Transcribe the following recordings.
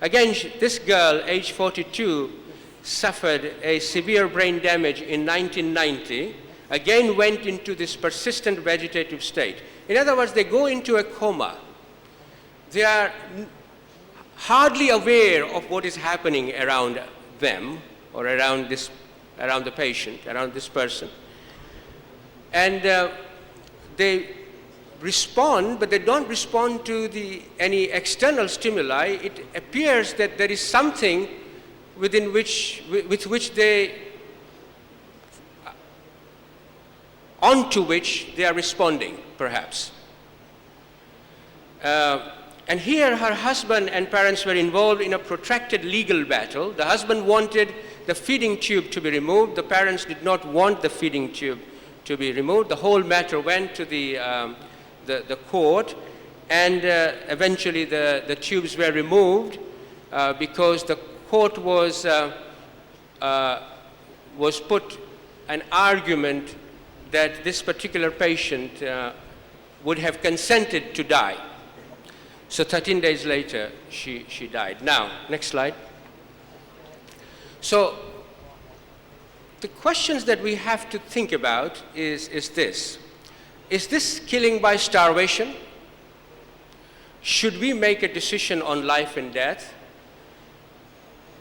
Again, this girl, age 42, suffered a severe brain damage in 1990, again went into this persistent vegetative state. In other words, they go into a coma. They are hardly aware of what is happening around them or around the patient, around this person. And they respond, but they don't respond to any external stimuli. It appears that there is something with which they, onto which they are responding, perhaps. And here her husband and parents were involved in a protracted legal battle. The husband wanted the feeding tube to be removed. The parents did not want the feeding tube to be removed. The whole matter went to the court, and eventually the tubes were removed because the court was put an argument that this particular patient would have consented to die. So 13 days later, she died. Now, next slide. So the questions that we have to think about is this. Is this killing by starvation? Should we make a decision on life and death?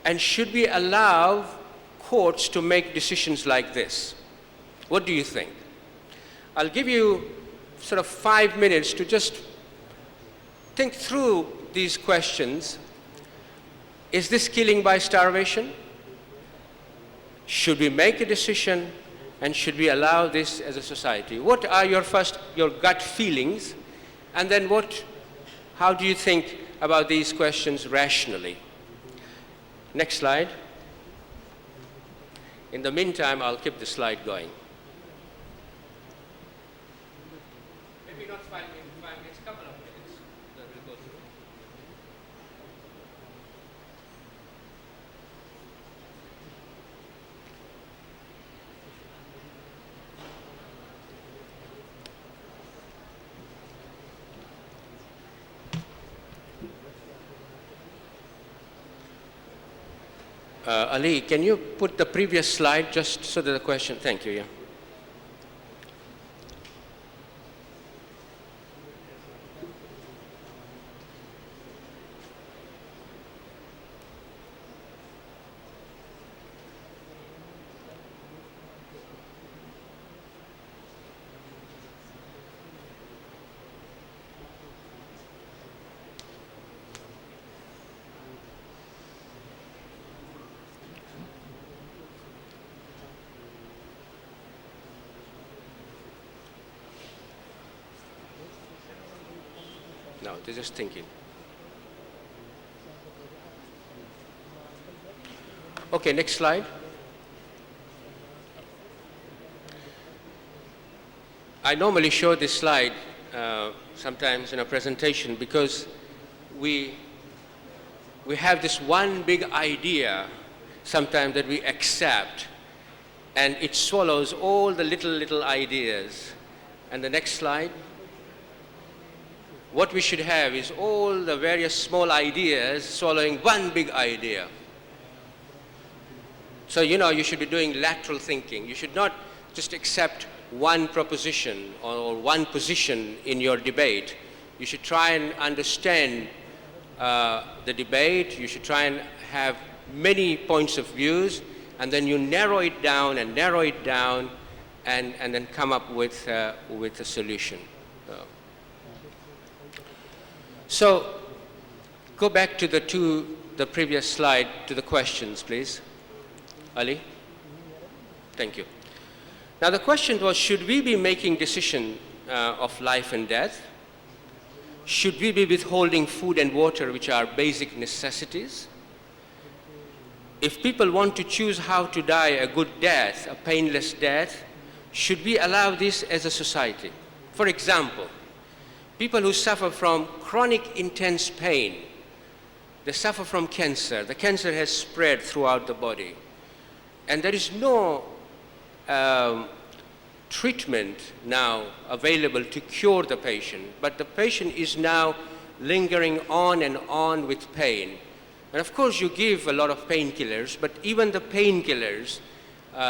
And should we allow courts to make decisions like this? What do you think? I'll give you sort of 5 minutes to just think through these questions. Is this killing by starvation? Should we make a decision, and should we allow this as a society? What are your gut feelings, and then how do you think about these questions rationally? Next slide. In the meantime, I'll keep the slide going. Maybe not 5 minutes, couple of minutes that we'll go through. Ali, can you put the previous slide just so that the question, thank you, yeah. No, they're just thinking. Okay, next slide. I normally show this slide sometimes in a presentation because we have this one big idea sometimes that we accept, and it swallows all the little ideas. And the next slide. What we should have is all the various small ideas swallowing one big idea. So, you should be doing lateral thinking. You should not just accept one proposition or one position in your debate. You should try and understand the debate. You should try and have many points of views, and then you narrow it down and then come up with a solution. So, go back to the previous slide, to the questions, please. Ali? Thank you. Now, the question was, should we be making decision of life and death? Should we be withholding food and water, which are basic necessities? If people want to choose how to die a good death, a painless death, should we allow this as a society? For example, people who suffer from chronic intense pain, they suffer from cancer. The cancer has spread throughout the body. And there is no treatment now available to cure the patient, but the patient is now lingering on and on with pain. And of course, you give a lot of painkillers, but even the painkillers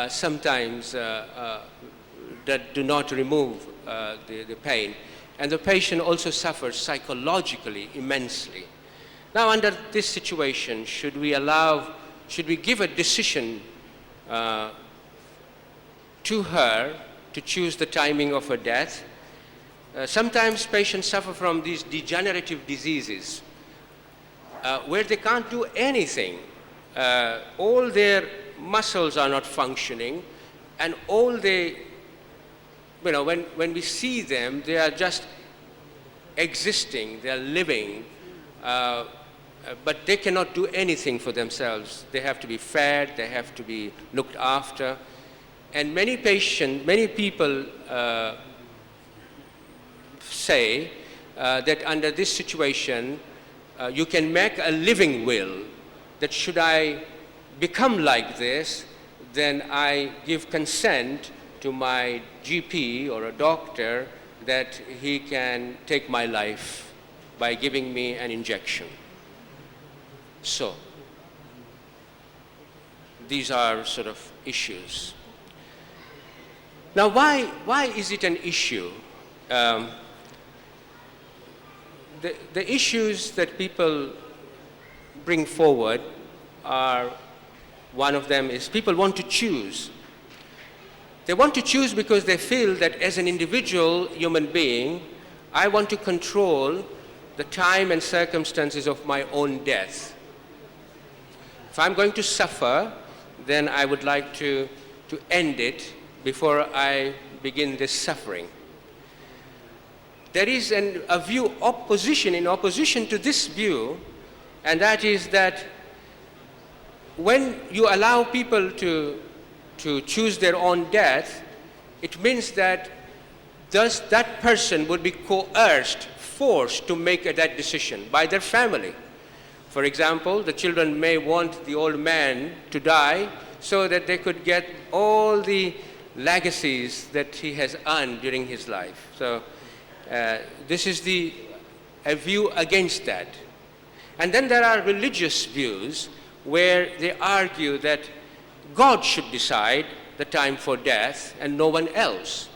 sometimes that do not remove the pain. And the patient also suffers psychologically immensely. Now, under this situation, should we give a decision to her to choose the timing of her death? Sometimes patients suffer from these degenerative diseases where they can't do anything. All their muscles are not functioning, and all they, when we see them, they are just existing, they are living, but they cannot do anything for themselves. They have to be fed, they have to be looked after. And many people say that under this situation, you can make a living will, that should I become like this, then I give consent to my GP or a doctor that he can take my life by giving me an injection. So, these are sort of issues. Now, why is it an issue? The issues that people bring forward are, one of them is people want to choose. They want to choose because they feel that as an individual human being, I want to control the time and circumstances of my own death. If I'm going to suffer, then I would like to end it before I begin this suffering. There is a view in opposition to this view, and that is that when you allow people to choose their own death, it means that that person would be coerced, forced to make that decision by their family. For example, the children may want the old man to die so that they could get all the legacies that he has earned during his life. So this is a view against that. And then there are religious views where they argue that God should decide the time for death and no one else.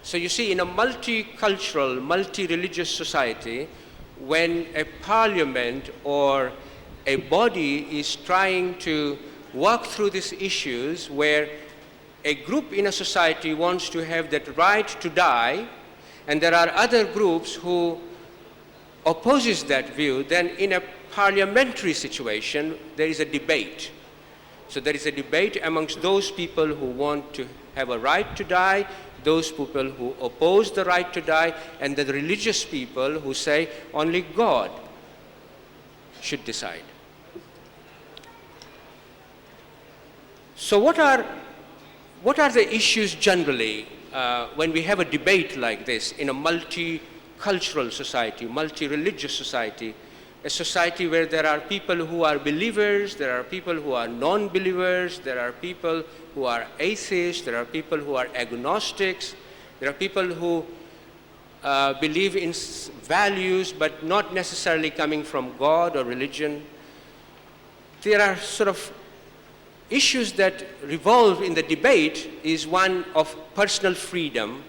So you see, in a multicultural, multi-religious society, when a parliament or a body is trying to work through these issues where a group in a society wants to have that right to die, and there are other groups who opposes that view, then in a parliamentary situation, there is a debate. So there is a debate amongst those people who want to have a right to die, those people who oppose the right to die, and the religious people who say only God should decide. So what are the issues generally when we have a debate like this in a multicultural society, multi-religious society, a society where there are people who are believers, there are people who are non-believers, there are people who are atheists, there are people who are agnostics, there are people who believe in values but not necessarily coming from God or religion. There are sort of issues that revolve in the debate is one of personal freedom.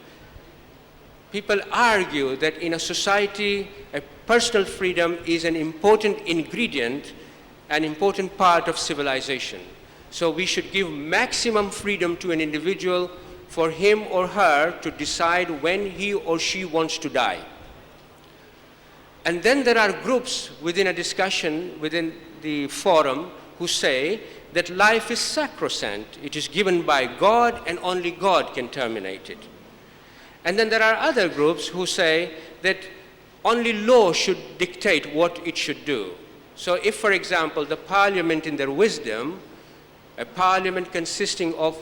People argue that in a society, a personal freedom is an important ingredient, an important part of civilization. So we should give maximum freedom to an individual for him or her to decide when he or she wants to die. And then there are groups within a discussion, within the forum, who say that life is sacrosanct. It is given by God and only God can terminate it. And then there are other groups who say that only law should dictate what it should do. So if, for example, the parliament in their wisdom, a parliament consisting of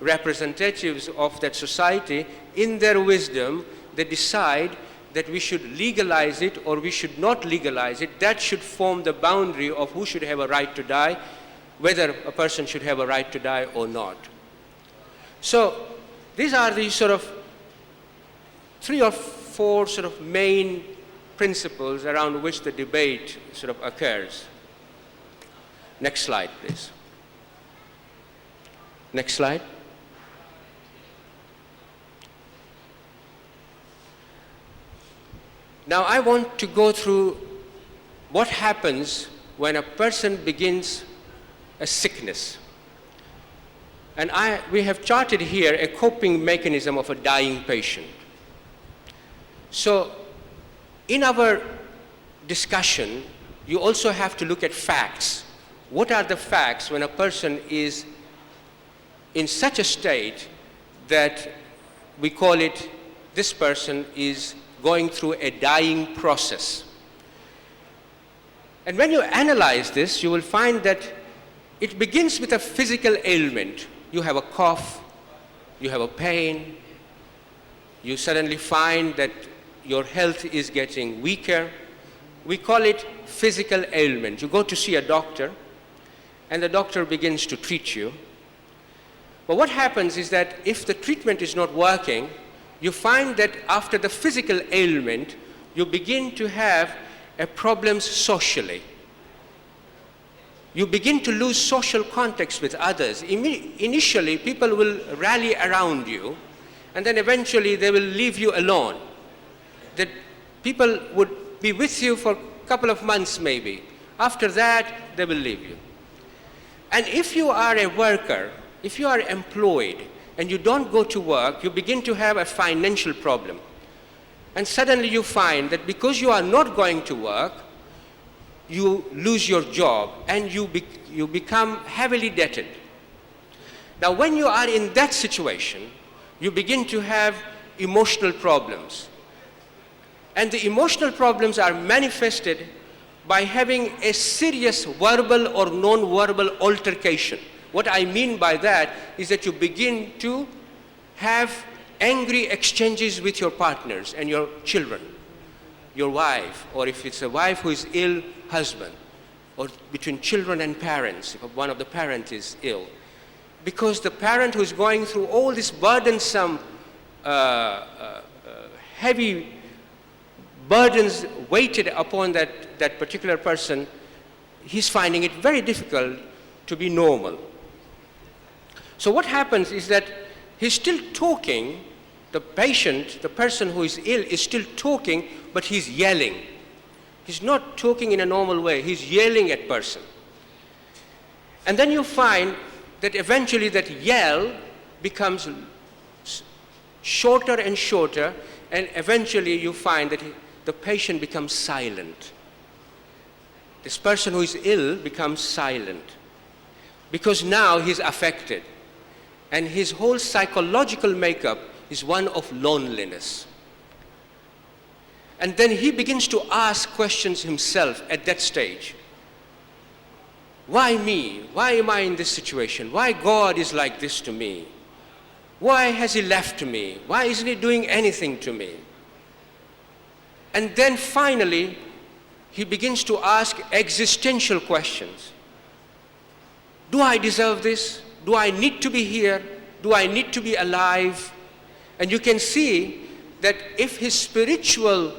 representatives of that society, in their wisdom, they decide that we should legalize it or we should not legalize it, that should form the boundary of who should have a right to die, whether a person should have a right to die or not. So these are the sort of 3 or 4 sort of main principles around which the debate sort of occurs. Next slide, please. Next slide. Now I want to go through what happens when a person begins a sickness. And we have charted here a coping mechanism of a dying patient. So in our discussion, you also have to look at facts. What are the facts when a person is in such a state that we call it, this person is going through a dying process? And when you analyze this, you will find that it begins with a physical ailment. You have a cough, you have a pain, you suddenly find that your health is getting weaker. We call it physical ailment. You go to see a doctor, and the doctor begins to treat you. But what happens is that if the treatment is not working, you find that after the physical ailment, you begin to have problems socially. You begin to lose social context with others. Initially, people will rally around you, and then eventually they will leave you alone. That people would be with you for a couple of months maybe. After that, they will leave you. And if you are a worker, if you are employed, and you don't go to work, you begin to have a financial problem. And suddenly you find that because you are not going to work, you lose your job and you become heavily debted. Now when you are in that situation, you begin to have emotional problems. And the emotional problems are manifested by having a serious verbal or non-verbal altercation. What I mean by that is that you begin to have angry exchanges with your partners and your children, your wife, or if it's a wife who is ill, husband, or between children and parents, if one of the parents is ill. Because the parent who is going through all this burdensome, heavy burdens weighted upon that particular person, he's finding it very difficult to be normal. So what happens is that he's still talking, the patient, the person who is ill is still talking, but he's yelling. He's not talking in a normal way, he's yelling at person. And then you find that eventually that yell becomes shorter and shorter, and eventually you find that the patient becomes silent. This person who is ill becomes silent because now he's affected, and his whole psychological makeup is one of loneliness. And then he begins to ask questions himself at that stage. Why me? Why am I in this situation? Why God is like this to me? Why has he left me? Why isn't he doing anything to me? And then finally, he begins to ask existential questions. Do I deserve this? Do I need to be here? Do I need to be alive? And you can see that if his spiritual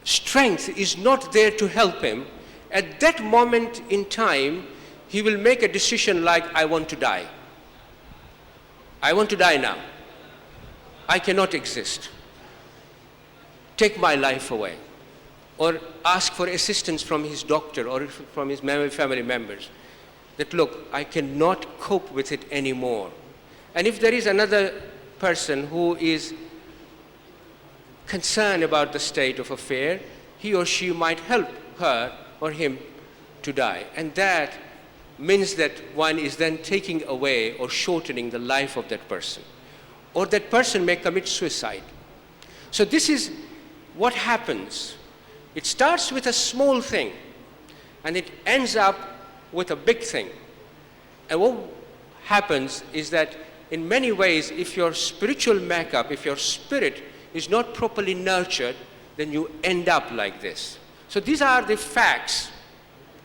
strength is not there to help him, at that moment in time, he will make a decision like, I want to die. I want to die now. I cannot exist. Take my life away. Or ask for assistance from his doctor or from his family members. That look, I cannot cope with it anymore. And if there is another person who is concerned about the state of affair, he or she might help her or him to die. And that means that one is then taking away or shortening the life of that person. Or that person may commit suicide. So this is what happens. It starts with a small thing, and it ends up with a big thing. And what happens is that in many ways, if your spiritual makeup, if your spirit is not properly nurtured, then you end up like this. So these are the facts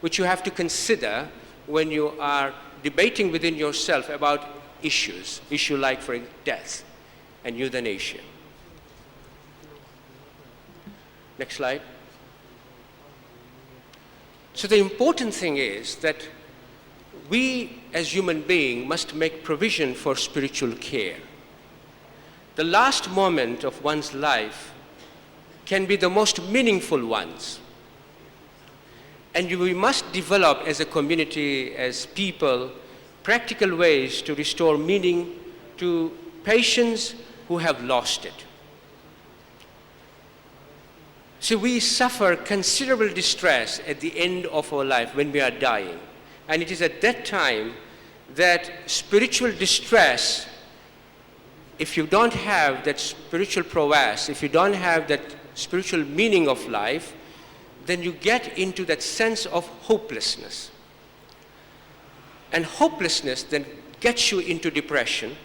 which you have to consider when you are debating within yourself about issues like for death and euthanasia. Next slide. So the important thing is that we as human beings must make provision for spiritual care. The last moment of one's life can be the most meaningful ones. And we must develop as a community, as people, practical ways to restore meaning to patients who have lost it. So we suffer considerable distress at the end of our life when we are dying. And it is at that time that spiritual distress, if you don't have that spiritual prowess, if you don't have that spiritual meaning of life, then you get into that sense of hopelessness. And hopelessness then gets you into depression.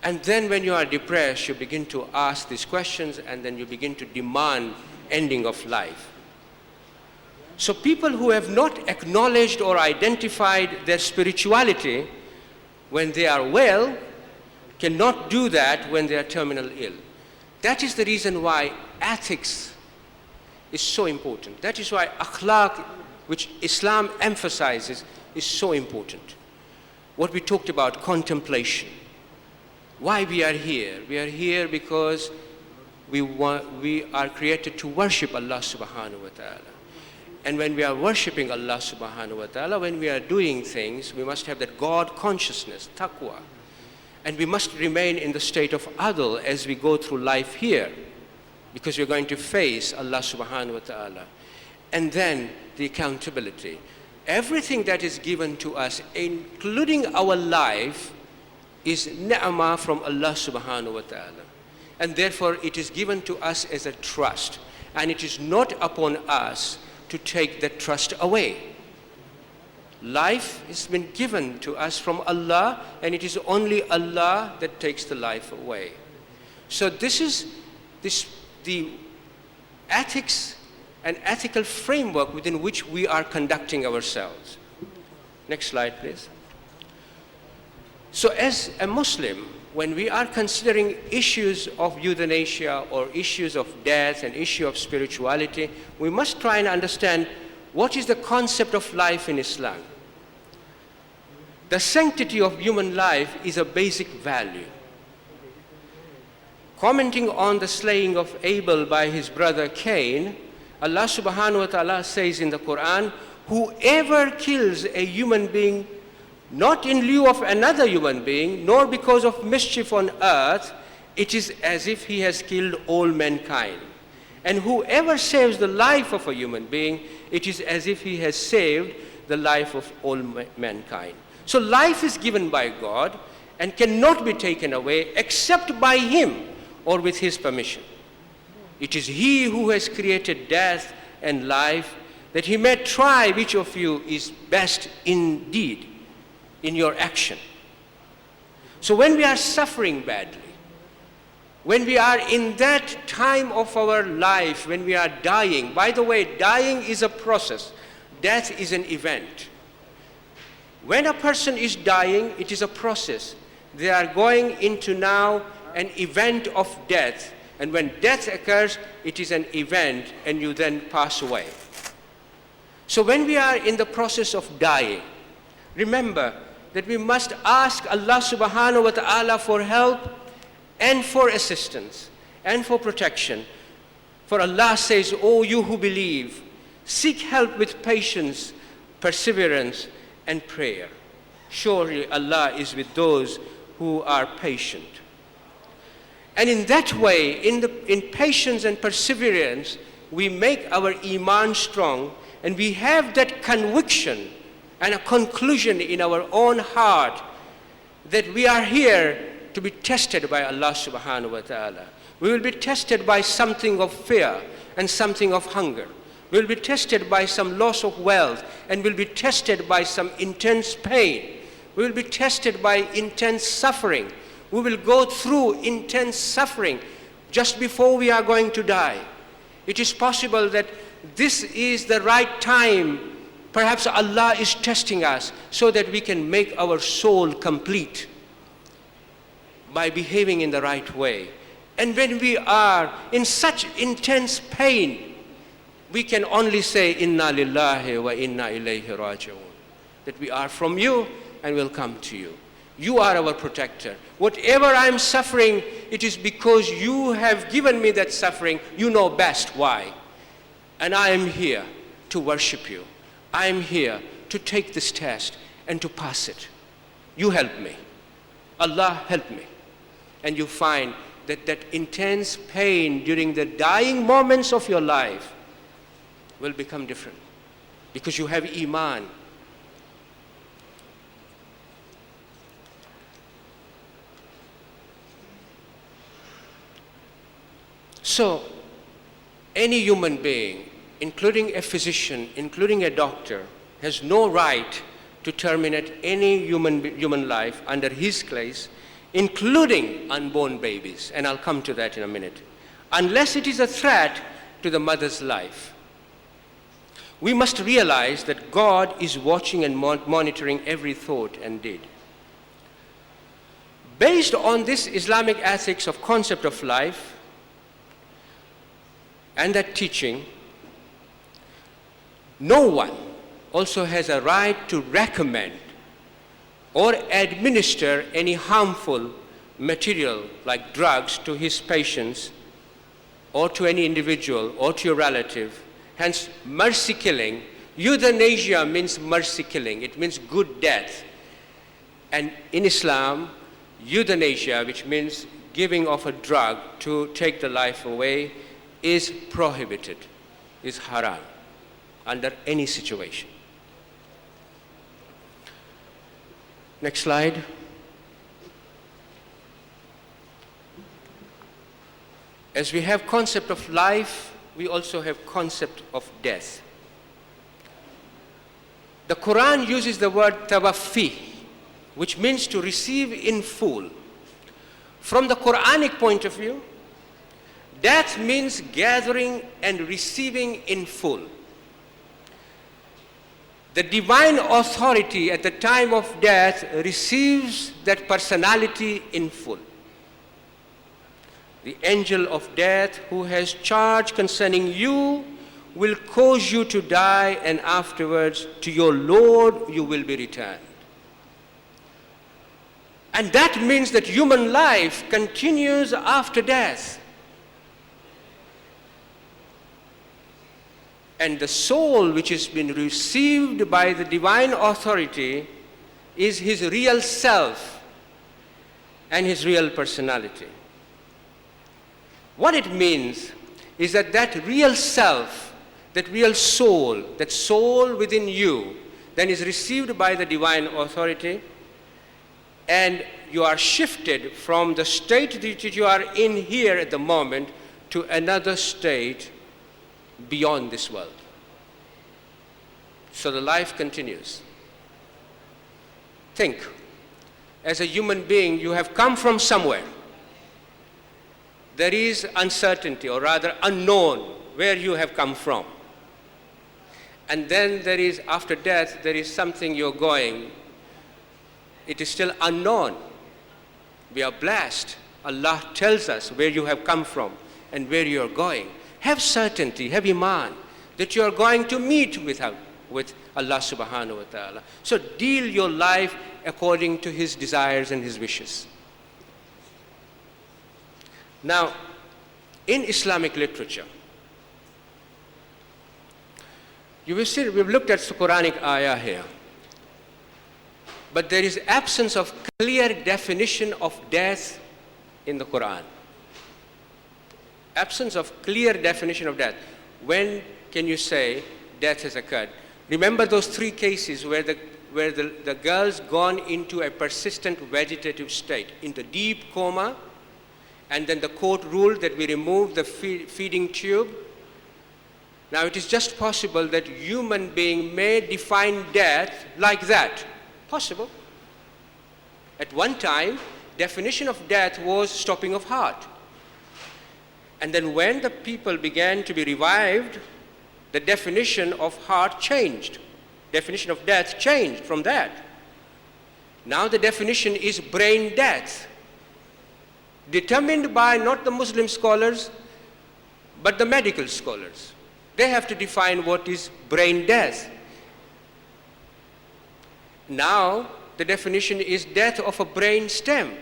And then when you are depressed, you begin to ask these questions, and then you begin to demand ending of life. So people who have not acknowledged or identified their spirituality when they are well cannot do that when they are terminally ill. That is the reason why ethics is so important. That is why akhlaq, which Islam emphasizes, is so important. What we talked about, contemplation. Why we are here? We are here because we are created to worship Allah subhanahu wa ta'ala. And when we are worshipping Allah subhanahu wa ta'ala, when we are doing things, we must have that God consciousness, taqwa. And we must remain in the state of adl as we go through life here, because we're going to face Allah subhanahu wa ta'ala. And then the accountability. Everything that is given to us, including our life, is ni'mah from Allah subhanahu wa ta'ala. And therefore it is given to us as a trust. And it is not upon us to take that trust away. Life has been given to us from Allah, and it is only Allah that takes the life away. So this is the ethics and ethical framework within which we are conducting ourselves. Next slide, please. So as a Muslim, when we are considering issues of euthanasia or issues of death and issue of spirituality, we must try and understand what is the concept of life in Islam. The sanctity of human life is a basic value. Commenting on the slaying of Abel by his brother Cain, Allah subhanahu wa ta'ala says in the Qur'an, whoever kills a human being not in lieu of another human being, nor because of mischief on earth, it is as if he has killed all mankind. And whoever saves the life of a human being, it is as if he has saved the life of all mankind. So life is given by God and cannot be taken away except by him or with his permission. It is he who has created death and life, that he may try which of you is best indeed in your action. So when we are suffering badly, when we are in that time of our life, when we are dying, by the way, dying is a process, death is an event. When a person is dying, it is a process. They are going into now an event of death, and when death occurs, it is an event, and you then pass away. So when we are in the process of dying, remember that we must ask Allah subhanahu wa ta'ala for help and for assistance and for protection. For Allah says, "O you who believe, seek help with patience, perseverance, and prayer. Surely Allah is with those who are patient." And in that way, in patience and perseverance, we make our iman strong, and we have that conviction and a conclusion in our own heart that we are here to be tested by Allah subhanahu wa ta'ala. We will be tested by something of fear and something of hunger. We will be tested by some loss of wealth, and we'll be tested by some intense pain. We will be tested by intense suffering. We will go through intense suffering just before we are going to die. It is possible that this is the right time. Perhaps Allah is testing us so that we can make our soul complete by behaving in the right way. And when we are in such intense pain, we can only say, Inna lillahi wa inna ilayhi raji'un. That we are from you and will come to you. You are our protector. Whatever I'm suffering, it is because you have given me that suffering. You know best why. And I am here to worship you. I am here to take this test and to pass it. You help me. Allah help me. And you find that that intense pain during the dying moments of your life will become different because you have Iman. So, any human being, including a physician, including a doctor, has no right to terminate any human life under his case, including unborn babies, and I'll come to that in a minute, unless it is a threat to the mother's life. We must realize that God is watching and monitoring every thought and deed. Based on this Islamic ethics of concept of life and that teaching, no one also has a right to recommend or administer any harmful material like drugs to his patients or to any individual or to your relative. Hence, mercy killing, euthanasia means mercy killing. It means good death. And in Islam, euthanasia, which means giving of a drug to take the life away, is prohibited, is haram, under any situation. Next slide. As we have concept of life, we also have concept of death. The Qur'an uses the word tawaffi, which means to receive in full. From the Qur'anic point of view, death means gathering and receiving in full. The divine authority at the time of death receives that personality in full. The angel of death who has charge concerning you will cause you to die, and afterwards to your Lord you will be returned. And that means that human life continues after death. And the soul which has been received by the divine authority is his real self and his real personality. What it means is that that real self, that real soul, that soul within you, then is received by the divine authority, and you are shifted from the state that you are in here at the moment to another state beyond this world. So the life continues. Think, as a human being, you have come from somewhere. There is uncertainty, or rather unknown, where you have come from. And then there is, after death, there is something you're going. It is still unknown. We are blessed. Allah tells us where you have come from and where you are going. Have certainty, have iman, that you are going to meet with Allah subhanahu wa ta'ala. So deal your life according to His desires and His wishes. Now, in Islamic literature, you will see, we've looked at the Quranic ayah here, but there is absence of clear definition of death in the Quran. Absence of clear definition of death. When can you say death has occurred? Remember those three cases where the girl's gone into a persistent vegetative state, into deep coma, and then the court ruled that we remove the feeding tube. Now it is just possible that human being may define death like that. Possible. At one time, definition of death was stopping of heart. And then when the people began to be revived, the definition of heart changed. Definition of death changed from that. Now the definition is brain death, determined by not the Muslim scholars, but the medical scholars. they have to define what is brain death. Now, the definition is death of a brain stem.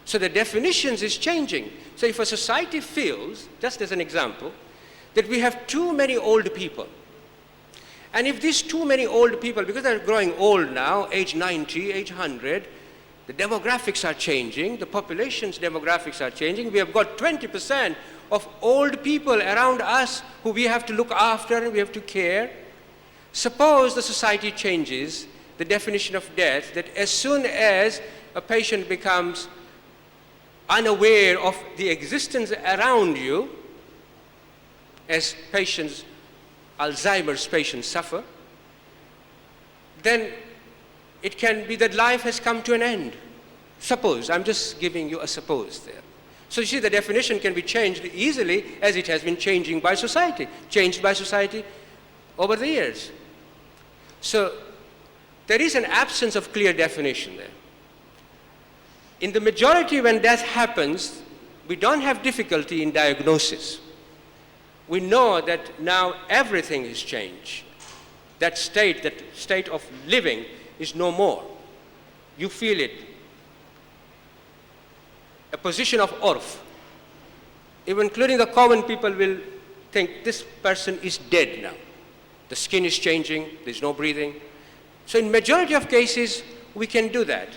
So the definitions is changing. So if a society feels, just as an example, that we have too many old people, and if these too many old people, because they're growing old now, age 90, age 100, the demographics are changing, the population's demographics are changing. We have got 20% of old people around us who we have to look after and we have to care. Suppose the society changes the definition of death, that as soon as a patient becomes unaware of the existence around you, as patients, Alzheimer's patients suffer, then it can be that life has come to an end. Suppose, I'm just giving you a suppose there. So you see, the definition can be changed easily as it has been changed by society over the years. So there is an absence of clear definition there. In the majority, when death happens, we don't have difficulty in diagnosis. We know that now everything has changed. That state of living is no more. You feel it. A position of urf. Even including the common people will think this person is dead now. The skin is changing, there's no breathing. So in majority of cases, we can do that.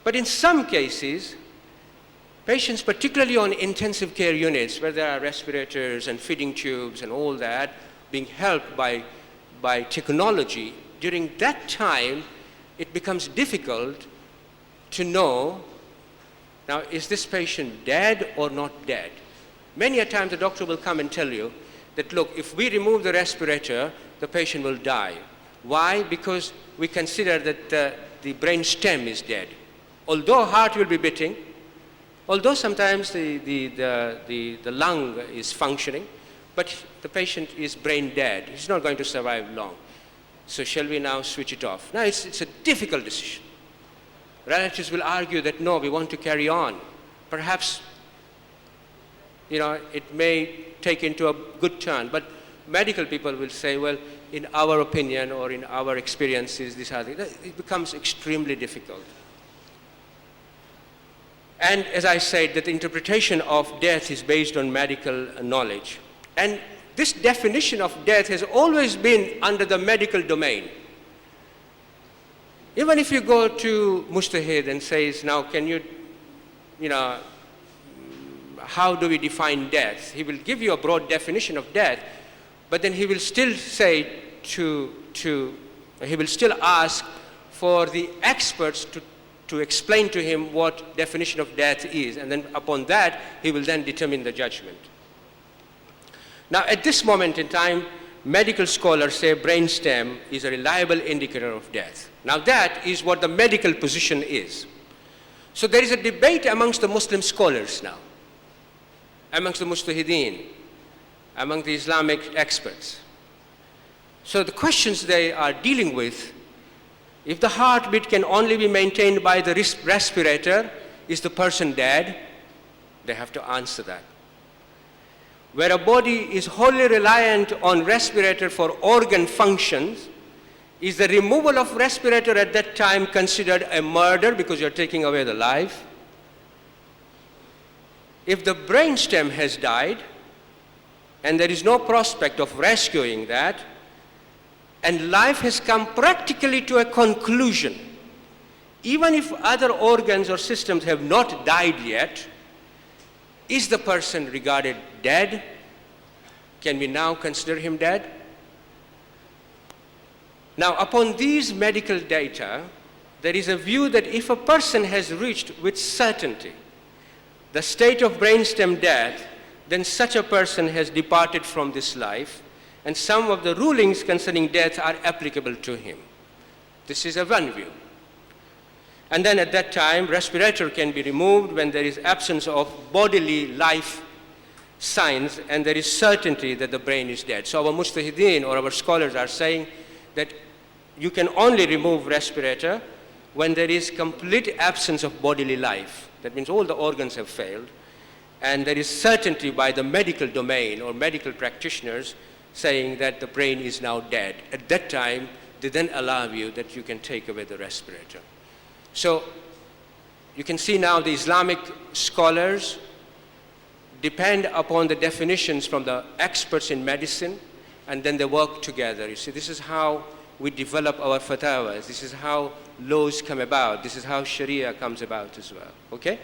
But in some cases, patients, particularly on intensive care units where there are respirators and feeding tubes and all that, being helped by technology, during that time, it becomes difficult to know, now, is this patient dead or not dead? Many a time the doctor will come and tell you that, look, if we remove the respirator, the patient will die. Why? Because we consider that the brain stem is dead. Although heart will be beating, although sometimes the lung is functioning, but the patient is brain dead. He's not going to survive long. So shall we now switch it off? Now it's a difficult decision. Relatives will argue that no, we want to carry on. Perhaps, it may take into a good turn, but medical people will say, well, in our opinion or in our experiences, it becomes extremely difficult. And as I said, that the interpretation of death is based on medical knowledge. And this definition of death has always been under the medical domain. Even if you go to Mujtahid and says, now can you, how do we define death? He will give you a broad definition of death, but then he will still say he will still ask for the experts to explain to him what definition of death is, and then upon that, he will then determine the judgment. Now, at this moment in time, medical scholars say brainstem is a reliable indicator of death. Now, that is what the medical position is. So there is a debate amongst the Muslim scholars now, amongst the mujtahideen, among the Islamic experts. So the questions they are dealing with, if the heartbeat can only be maintained by the respirator, is the person dead? They have to answer that. Where a body is wholly reliant on respirator for organ functions, is the removal of respirator at that time considered a murder because you're taking away the life? If the brainstem has died and there is no prospect of rescuing that, and life has come practically to a conclusion, even if other organs or systems have not died yet, is the person regarded dead? Can we now consider him dead? Now, upon these medical data, there is a view that if a person has reached with certainty the state of brainstem death, then such a person has departed from this life, and some of the rulings concerning death are applicable to him. This is a one view. And then at that time, respirator can be removed when there is absence of bodily life signs and there is certainty that the brain is dead. So our mujtahideen or our scholars are saying that you can only remove respirator when there is complete absence of bodily life. That means all the organs have failed, and there is certainty by the medical domain or medical practitioners saying that the brain is now dead. At that time, they then allow you that you can take away the respirator. So you can see now the Islamic scholars depend upon the definitions from the experts in medicine, and then they work together. You see, this is how we develop our fatwas. This is how laws come about. This is how Sharia comes about as well, okay?